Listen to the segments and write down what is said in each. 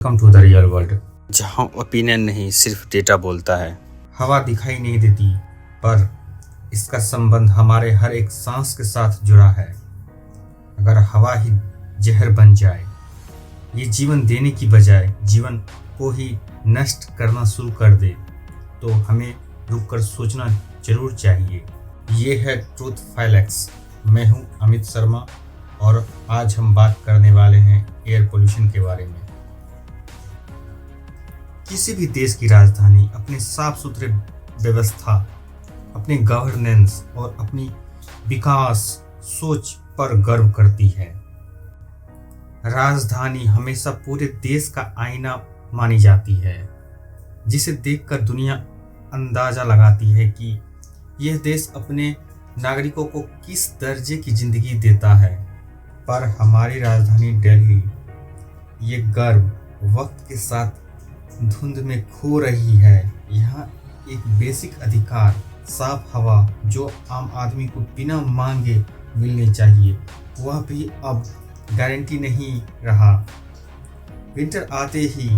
Come to the real world, जहां opinion नहीं सिर्फ डेटा बोलता है। हवा दिखाई नहीं देती पर इसका संबंध हमारे हर एक सांस के साथ जुड़ा है। अगर हवा ही जहर बन जाए, ये जीवन देने की बजाय जीवन को ही नष्ट करना शुरू कर दे, तो हमें रुककर सोचना जरूर चाहिए। ये है ट्रूथ फैक्ट्स। मैं हूं अमित शर्मा और आज हम बात करने वाले हैं एयर पोल्यूशन के बारे में। किसी भी देश की राजधानी अपने साफ सुथरे व्यवस्था, अपने गवर्नेंस और अपनी विकास सोच पर गर्व करती है। राजधानी हमेशा पूरे देश का आईना मानी जाती है, जिसे देखकर दुनिया अंदाजा लगाती है कि यह देश अपने नागरिकों को किस दर्जे की जिंदगी देता है। पर हमारी राजधानी दिल्ली ये गर्व वक्त के साथ धुंध में खो रही है। यहाँ एक बेसिक अधिकार, साफ हवा जो आम आदमी को बिना मांगे मिलनी चाहिए, वह भी अब गारंटी नहीं रहा। विंटर आते ही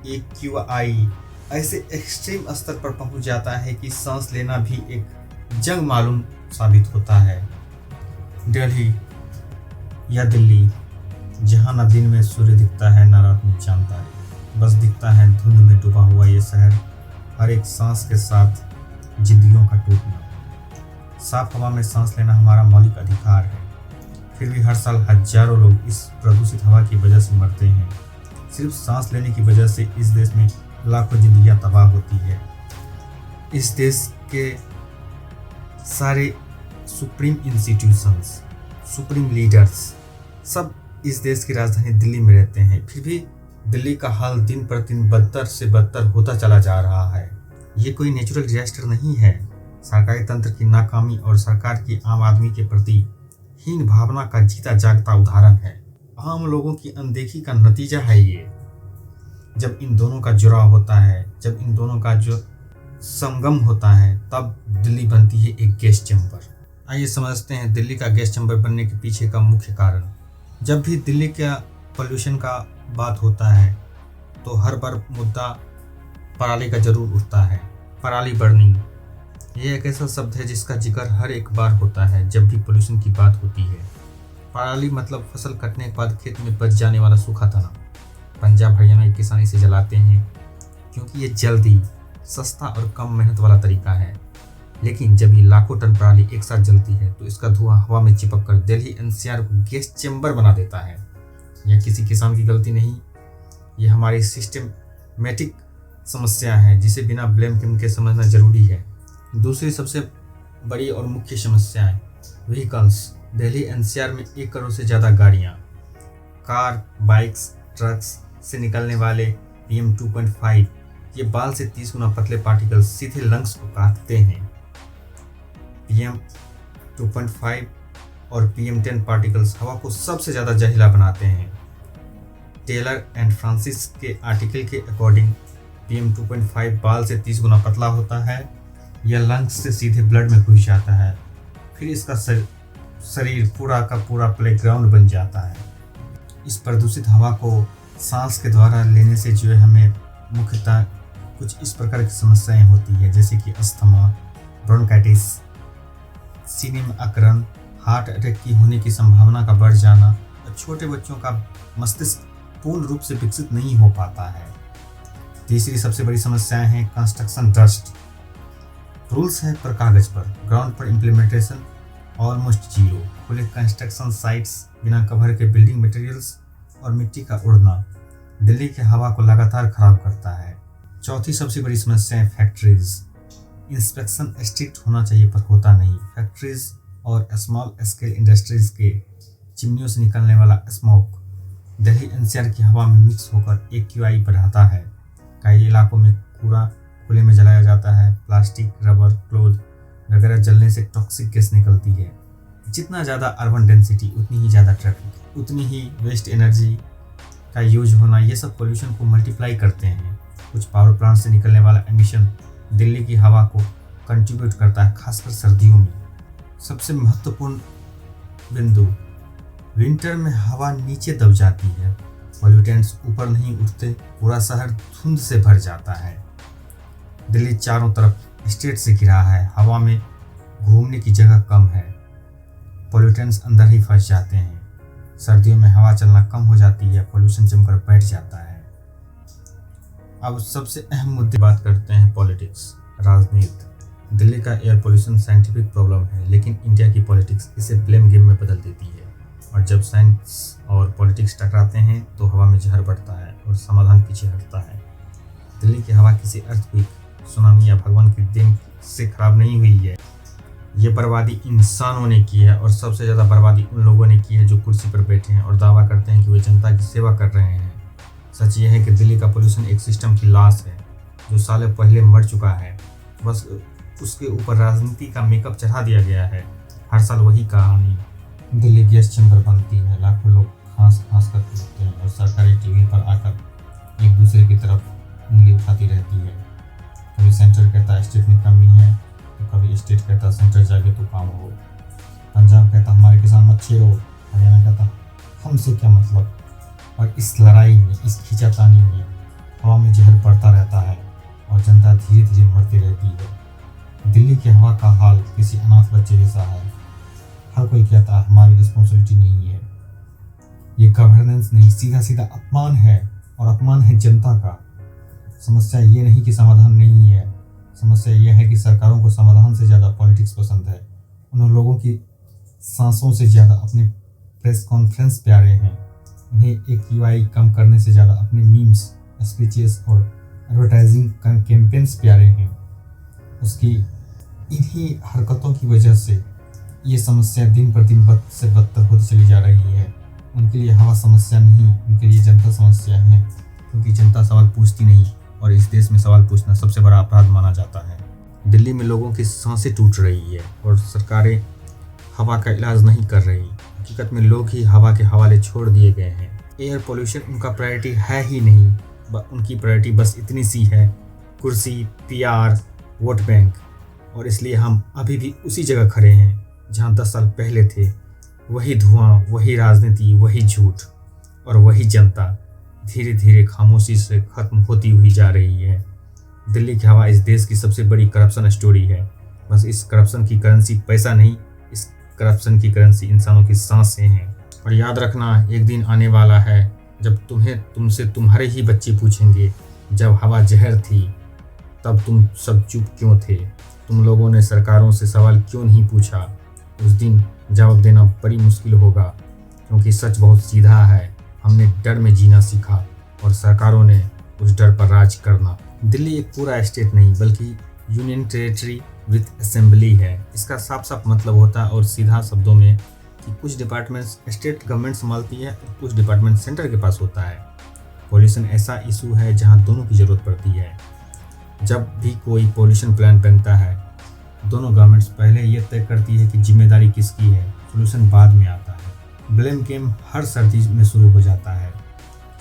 एक QI ऐसे एक्सट्रीम स्तर पर पहुंच जाता है कि सांस लेना भी एक जंग मालूम साबित होता है। दिल्ली या दिल्ली, जहाँ न दिन में सूर्य दिखता है न रात में चांद तारे, बस दिखता है धुंध में डूबा हुआ ये शहर। हर एक सांस के साथ जिंदगियों का टूटना। साफ हवा में सांस लेना हमारा मौलिक अधिकार है, फिर भी हर साल हजारों लोग इस प्रदूषित हवा की वजह से मरते हैं। सिर्फ सांस लेने की वजह से इस देश में लाखों जिंदगियां तबाह होती है। इस देश के सारे सुप्रीम इंस्टीट्यूशंस, सुप्रीम लीडर्स सब इस देश की राजधानी दिल्ली में रहते हैं, फिर भी दिल्ली का हाल दिन पर दिन बदतर से बदतर होता चला जा रहा है। ये कोई नेचुरल डिजास्टर नहीं है, सरकारी तंत्र की नाकामी और सरकार की आम आदमी के प्रति हीन भावना का जीता जागता उदाहरण है। आम लोगों की अनदेखी का नतीजा है ये। जब इन दोनों का जुड़ाव होता है, जब इन दोनों का जो संगम होता है, तब दिल्ली बनती है एक गैस चैम्बर। आइए समझते हैं दिल्ली का गैस चैम्बर बनने के पीछे का मुख्य कारण। जब भी दिल्ली का पोल्यूशन का बात होता है तो हर बार मुद्दा पराली का जरूर उठता है। पराली बर्निंग ये एक ऐसा शब्द है जिसका जिक्र हर एक बार होता है जब भी पोल्यूशन की बात होती है। पराली मतलब फसल कटने के बाद खेत में बच जाने वाला सूखा तना। पंजाब हरियाणा के किसान इसे जलाते हैं क्योंकि ये जल्दी, सस्ता और कम मेहनत वाला तरीका है। लेकिन जब ये लाखों टन पराली एक साथ जलती है तो इसका धुआं हवा में चिपक कर दिल्ली NCR को गैस चैम्बर बना देता है। यह किसी किसान की गलती नहीं, ये हमारी सिस्टमेटिक समस्या है जिसे बिना ब्लेम गेम के समझना जरूरी है। दूसरी सबसे बड़ी और मुख्य समस्या है व्हीकल्स। दिल्ली NCR में 1 करोड़ से ज़्यादा गाड़ियाँ, कार, बाइक्स, ट्रक्स से निकलने वाले PM 2.5 ये बाल से 30 गुना पतले पार्टिकल्स सीधे लंग्स को काटते हैं। PM 2.5 और PM 10 पार्टिकल्स हवा को सबसे ज़्यादा जहरीला बनाते हैं। टेलर एंड फ्रांसिस के आर्टिकल के अकॉर्डिंग PM 2.5 बाल से 30 गुना पतला होता है। यह लंग्स से सीधे ब्लड में घुस जाता है, फिर इसका शरीर पूरा का पूरा प्लेग्राउंड बन जाता है। इस प्रदूषित हवा को सांस के द्वारा लेने से जो है हमें मुख्यतः कुछ इस प्रकार की समस्याएं होती है, जैसे कि अस्थमा, ब्रोंकाइटिस, सीने में अकड़न, हार्ट अटैक की होने की संभावना का बढ़ जाना और छोटे बच्चों का मस्तिष्क पूर्ण रूप से विकसित नहीं हो पाता है। तीसरी सबसे बड़ी समस्याएं हैं कंस्ट्रक्शन डस्ट। रूल्स है पर कागज पर, ग्राउंड पर इम्प्लीमेंटेशन ऑलमोस्ट जीरो। खुले कंस्ट्रक्शन साइट्स, बिना कवर के बिल्डिंग मटेरियल्स और मिट्टी का उड़ना दिल्ली के हवा को लगातार खराब करता है। चौथी सबसे बड़ी समस्या है फैक्ट्रीज। इंस्पेक्शन स्ट्रिक्ट होना चाहिए पर होता नहीं। फैक्ट्रीज और स्मॉल स्केल इंडस्ट्रीज के चिमनियों से निकलने वाला स्मोक दिल्ली NCR की हवा में मिक्स होकर एक QI बढ़ाता है। कई इलाकों में कूड़ा खुले में जलाया जाता है। प्लास्टिक, रबर, क्लोथ वगैरह जलने से टॉक्सिक गैस निकलती है। जितना ज़्यादा अर्बन डेंसिटी उतनी ही ज़्यादा ट्रैफिक, उतनी ही वेस्ट एनर्जी का यूज होना, ये सब पोल्यूशन को मल्टीप्लाई करते हैं। कुछ पावर प्लांट से निकलने वाला एमिशन दिल्ली की हवा को कंट्रीब्यूट करता है, खासकर सर्दियों में। सबसे महत्वपूर्ण बिंदु, विंटर में हवा नीचे दब जाती है। पॉल्यूटेंट्स ऊपर नहीं उठते, पूरा शहर धुंध से भर जाता है। दिल्ली चारों तरफ स्टेट से घिरा है, हवा में घूमने की जगह कम है, पॉल्यूटेंट्स अंदर ही फंस जाते हैं। सर्दियों में हवा चलना कम हो जाती है, पोल्यूशन जमकर बैठ जाता है। अब सबसे अहम मुद्दे बात करते हैं पॉलिटिक्स, राजनीति। दिल्ली का एयर पोल्यूशन साइंटिफिक प्रॉब्लम है, लेकिन इंडिया की पॉलिटिक्स इसे ब्लेम गेम में बदल देती है। और जब साइंस और पॉलिटिक्स टकराते हैं तो हवा में जहर बढ़ता है और समाधान पीछे हटता है। दिल्ली की हवा किसी अर्थक्वेक, सुनामी या भगवान की देन से खराब नहीं हुई है। ये बर्बादी इंसानों ने की है, और सबसे ज़्यादा बर्बादी उन लोगों ने की है जो कुर्सी पर बैठे हैं और दावा करते हैं कि वे जनता की सेवा कर रहे हैं। सच ये है कि दिल्ली का पोल्यूशन एक सिस्टम की लाश है जो सालों पहले मर चुका है, बस उसके ऊपर राजनीति का मेकअप चढ़ा दिया गया है। हर साल वही कहानी। दिल्ली गैस चैम्बर बनती है, लाखों लोग खांस खांस कर पीटते हैं और सरकारी टीवी पर आकर एक दूसरे की तरफ उंगली उठाती रहती है। कभी सेंटर कहता है स्टेट में कमी है, तो कभी स्टेट कहता सेंटर जाके तो काम हो। पंजाब कहता हमारे किसान मत छेड़ो, हरियाणा कहता हमसे क्या मतलब। और इस लड़ाई में, इस खींचातानी में हवा में जहर बढ़ता रहता है और जनता धीरे धीरे मरती रहती है। दिल्ली की हवा का हाल किसी अनाथ बच्चे जैसा है। हर कोई कहता है हमारी रिस्पॉन्सिबिलिटी नहीं है। ये गवर्नेंस नहीं, सीधा सीधा अपमान है, और अपमान है जनता का। समस्या ये नहीं कि समाधान नहीं है, समस्या यह है कि सरकारों को समाधान से ज़्यादा पॉलिटिक्स पसंद है। उन लोगों की सांसों से ज़्यादा अपने प्रेस कॉन्फ्रेंस प्यारे हैं। उन्हें एक यूआई कम करने से ज़्यादा अपने मीम्स, स्पीचेस और एडवर्टाइजिंग कैंपेन्स प्यारे हैं। उसकी इन्हीं हरकतों की वजह से ये समस्या दिन पर दिन बद से बदतर होती चली जा रही है। उनके लिए हवा समस्या नहीं, उनके लिए जनता समस्या है, क्योंकि जनता सवाल पूछती नहीं, और इस देश में सवाल पूछना सबसे बड़ा अपराध माना जाता है। दिल्ली में लोगों की सांसें टूट रही है और सरकारें हवा का इलाज नहीं कर रही। हकीकत में लोग ही हवा के हवाले छोड़ दिए गए हैं। एयर पोल्यूशन उनका प्रायोरिटी है ही नहीं, उनकी प्रायोरिटी बस इतनी सी है, कुर्सी, पीआर, वोट बैंक। और इसलिए हम अभी भी उसी जगह खड़े हैं जहां 10 साल पहले थे। वही धुआं, वही राजनीति, वही झूठ, और वही जनता धीरे धीरे खामोशी से खत्म होती हुई जा रही है। दिल्ली की हवा इस देश की सबसे बड़ी करप्शन स्टोरी है। बस इस करप्शन की करेंसी पैसा नहीं, इस करप्शन की करेंसी इंसानों की सांसें हैं। और याद रखना, एक दिन आने वाला है जब तुमसे तुम्हारे ही बच्चे पूछेंगे, जब हवा जहर थी तब तुम सब चुप क्यों थे? तुम लोगों ने सरकारों से सवाल क्यों नहीं पूछा? उस दिन जवाब देना बड़ी मुश्किल होगा, क्योंकि सच बहुत सीधा है। हमने डर में जीना सीखा और सरकारों ने उस डर पर राज करना। दिल्ली एक पूरा स्टेट नहीं, बल्कि यूनियन टेरिटरी विथ असेंबली है। इसका साफ साफ मतलब होता है और सीधा शब्दों में कि कुछ डिपार्टमेंट्स स्टेट गवर्नमेंट संभालती है और कुछ डिपार्टमेंट सेंटर के पास होता है। पॉल्यूशन ऐसा इशू है जहां दोनों की ज़रूरत पड़ती है। जब भी कोई पॉल्यूशन प्लान बनता है, दोनों गवर्नमेंट्स पहले ये तय करती है कि जिम्मेदारी किसकी है, सोल्यूशन बाद में आता है। ब्लेम गेम हर सर्दी में शुरू हो जाता है।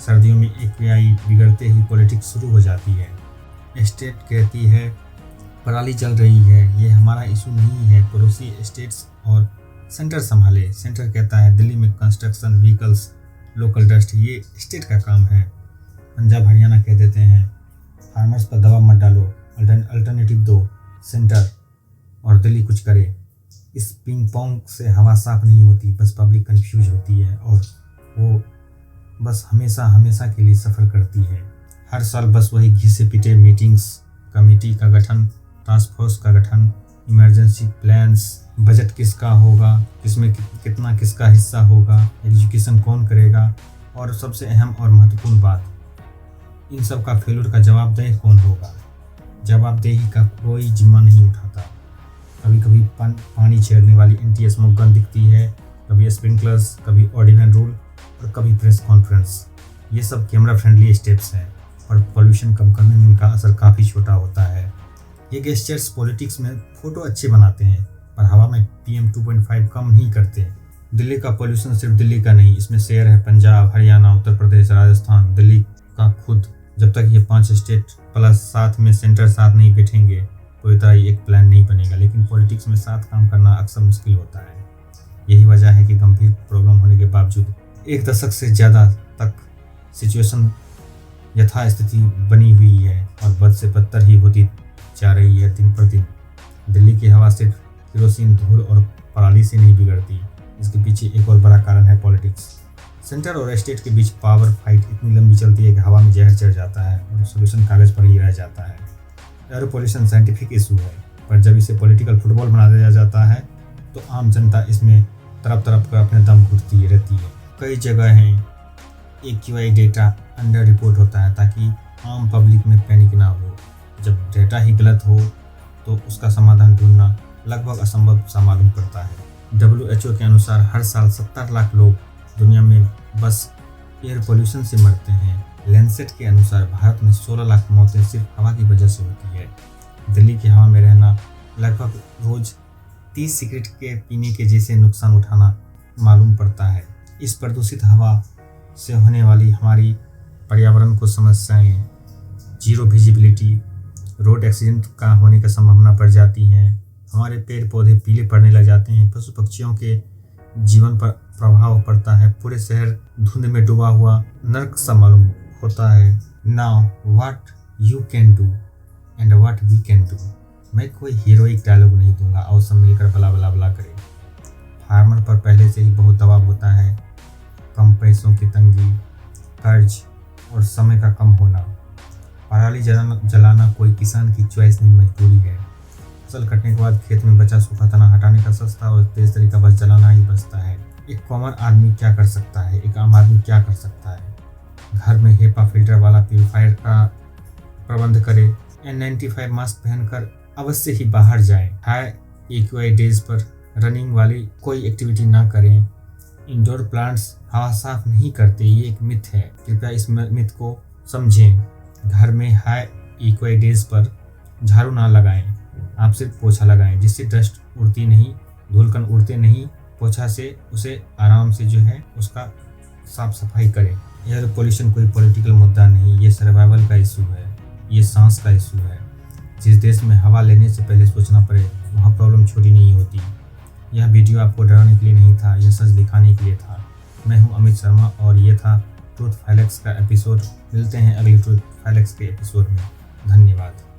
सर्दियों में एक्यूआई बिगड़ते ही पॉलिटिक्स शुरू हो जाती है। स्टेट कहती है पराली जल रही है, ये हमारा इशू नहीं है, पड़ोसी स्टेट्स और सेंटर संभाले। सेंटर कहता है दिल्ली में कंस्ट्रक्शन, व्हीकल्स, लोकल डस्ट ये स्टेट का काम है। पंजाब हरियाणा कह देते हैं फार्मर्स पर दबाव मत डालो, अल्टरनेटिव दो। सेंटर और दिल्ली कुछ करे। इस पिंग पोंग से हवा साफ नहीं होती, बस पब्लिक कंफ्यूज होती है और वो बस हमेशा हमेशा के लिए सफ़र करती है। हर साल बस वही घिसे पिटे मीटिंग्स, कमेटी का गठन, टास्क फोर्स का गठन, इमरजेंसी प्लान्स, बजट किसका होगा, किसमें कितना किसका हिस्सा होगा, एजुकेशन कौन करेगा, और सबसे अहम और महत्वपूर्ण बात, इन सब का फेल्यूर का जवाबदेह कौन होगा? जवाबदेही का कोई जिम्मा नहीं उठाता। कभी कभी पानी छेड़ने वाली एंटी स्मोक गन दिखती है, कभी स्प्रिंकलर्स, कभी ऑर्डिनेंस रूल और कभी प्रेस कॉन्फ्रेंस। ये सब कैमरा फ्रेंडली स्टेप्स हैं, पर पॉल्यूशन कम करने में इनका असर काफ़ी छोटा होता है। ये गेस्चर्स पॉलिटिक्स में फ़ोटो अच्छे बनाते हैं, पर हवा में PM 2.5 कम नहीं करते। दिल्ली का पॉल्यूशन सिर्फ दिल्ली का नहीं, इसमें शेयर है पंजाब, हरियाणा, उत्तर प्रदेश, राजस्थान, दिल्ली का खुद। जब तक ये 5 स्टेट प्लस साथ में सेंटर साथ नहीं बैठेंगे, कोई तरह एक प्लान नहीं बनेगा। लेकिन पॉलिटिक्स में साथ काम करना अक्सर मुश्किल होता है। यही वजह है कि गंभीर प्रॉब्लम होने के बावजूद 1 दशक से ज़्यादा तक सिचुएशन यथास्थिति बनी हुई है और बद से बदतर ही होती जा रही है दिन पर दिन। दिल्ली की हवा सिर्फ केरोसिन, धूल और पराली से नहीं बिगड़ती। इसके पीछे एक और बड़ा कारण है पॉलिटिक्स। सेंटर और स्टेट के बीच पावर फाइट इतनी लंबी चलती है कि हवा में जहर चढ़ जाता है और सोल्यूशन कागज पर ही रह जाता है। एयर पोल्यूशन साइंटिफिक इशू है, पर जब इसे पॉलिटिकल फुटबॉल बना दिया जाता है तो आम जनता इसमें तरफ तरफ कर अपने दम घुटती रहती है। कई जगह हैं AQI डेटा अंडर रिपोर्ट होता है ताकि आम पब्लिक में पैनिक ना हो। जब डेटा ही गलत हो तो उसका समाधान ढूंढना लगभग असंभव सा मालूम पड़ता है। WHO के अनुसार हर साल 70 लाख लोग दुनिया में बस एयर पोल्यूशन से मरते हैं। लैंसेट के अनुसार भारत में 16 लाख मौतें सिर्फ हवा की वजह से होती है। दिल्ली की हवा में रहना लगभग रोज 30 सिगरेट के पीने के जैसे नुकसान उठाना मालूम पड़ता है। इस प्रदूषित हवा से होने वाली हमारी पर्यावरण को समस्याएं, जीरो विजिबिलिटी, रोड एक्सीडेंट का होने का संभावना बढ़ जाती है। हमारे पेड़ पौधे पीले पड़ने लग जाते हैं। पशु पक्षियों के जीवन पर प्रभाव पड़ता है। पूरे शहर धुंध में डूबा हुआ नर्क सा मालूम होता है। Now what you can do and what we can do. मैं कोई हीरोइक डायलॉग नहीं दूंगा और सब मिलकर बला बला बला करें। फार्मर पर पहले से ही बहुत दबाव होता है। कम पैसों की तंगी, कर्ज और समय का कम होना। पराली जलाना कोई किसान की चॉइस नहीं, मजबूरी है। फसल कटने के बाद खेत में बचा सूखा तना हटाने का सस्ता और तेज तरीका बस जलाना ही बचता है। एक कॉमन आदमी क्या कर सकता है, एक आम आदमी क्या कर सकता है? घर में हेपा फिल्टर वाला प्यूरीफायर का प्रबंध करे। N95 मास्क पहनकर अवश्य ही बाहर जाएं। हाई AQI डेज पर रनिंग वाली कोई एक्टिविटी ना करें। इंडोर प्लांट्स हवा साफ नहीं करते, ये एक मिथ है। कृपया इस मिथ को समझें। घर में हाई AQI डेज पर झाड़ू ना लगाएं, आप सिर्फ पोछा लगाएं, जिससे डस्ट उड़ती नहीं, धूलकण उड़ते नहीं। पोछा से उसे आराम से जो है उसका साफ सफाई करें। एयर पोल्यूशन कोई पॉलिटिकल मुद्दा नहीं, ये सर्वाइवल का इशू है, ये सांस का इशू है। जिस देश में हवा लेने से पहले सोचना पड़े वहाँ प्रॉब्लम छोटी नहीं होती। यह वीडियो आपको डराने के लिए नहीं था, यह सच दिखाने के लिए था। मैं हूं अमित शर्मा और ये था ट्रूथ फैक्ट्स का एपिसोड। मिलते हैं अगले ट्रूथ फैक्ट्स के एपिसोड में। धन्यवाद।